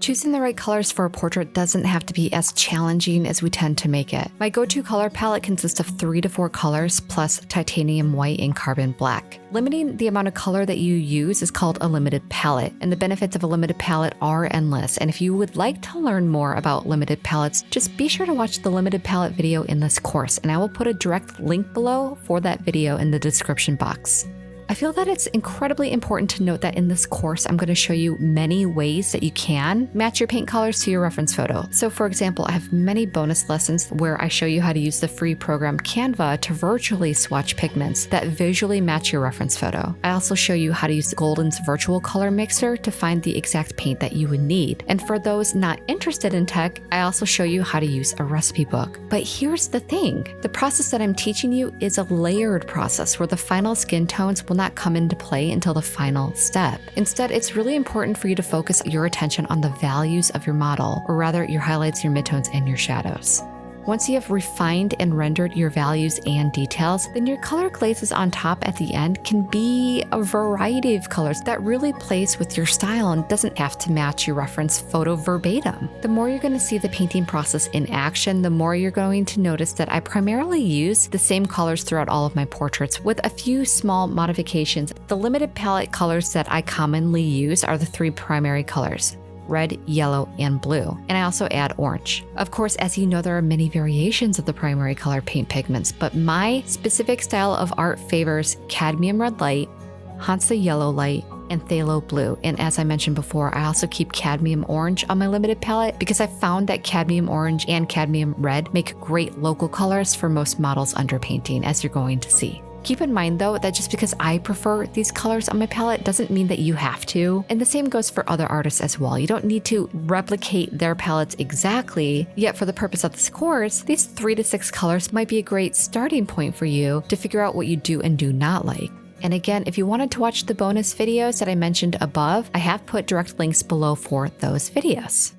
Choosing the right colors for a portrait doesn't have to be as challenging as we tend to make it. My go-to color palette consists of 3 to 4 colors plus titanium white and carbon black. Limiting the amount of color that you use is called a limited palette, and the benefits of a limited palette are endless. And if you would like to learn more about limited palettes, just be sure to watch the limited palette video in this course, and I will put a direct link below for that video in the description box. I feel that it's incredibly important to note that in this course, I'm going to show you many ways that you can match your paint colors to your reference photo. So for example, I have many bonus lessons where I show you how to use the free program Canva to virtually swatch pigments that visually match your reference photo. I also show you how to use Golden's virtual color mixer to find the exact paint that you would need. And for those not interested in tech, I also show you how to use a recipe book. But here's the thing, the process that I'm teaching you is a layered process where the final skin tones will not come into play until the final step. Instead, it's really important for you to focus your attention on the values of your model, or rather your highlights, your midtones, and your shadows. Once you have refined and rendered your values and details, then your color glazes on top at the end can be a variety of colors that really plays with your style and doesn't have to match your reference photo verbatim. The more you're going to see the painting process in action, the more you're going to notice that I primarily use the same colors throughout all of my portraits with a few small modifications. The limited palette colors that I commonly use are the 3 primary colors: red, yellow, and blue. And I also add orange. Of course, as you know, there are many variations of the primary color paint pigments, but my specific style of art favors cadmium red light, Hansa yellow light, and phthalo blue. And as I mentioned before, I also keep cadmium orange on my limited palette because I found that cadmium orange and cadmium red make great local colors for most models underpainting, as you're going to see. Keep in mind though that just because I prefer these colors on my palette doesn't mean that you have to. And the same goes for other artists as well. You don't need to replicate their palettes exactly, yet for the purpose of this course, these 3 to 6 colors might be a great starting point for you to figure out what you do and do not like. And again, if you wanted to watch the bonus videos that I mentioned above, I have put direct links below for those videos.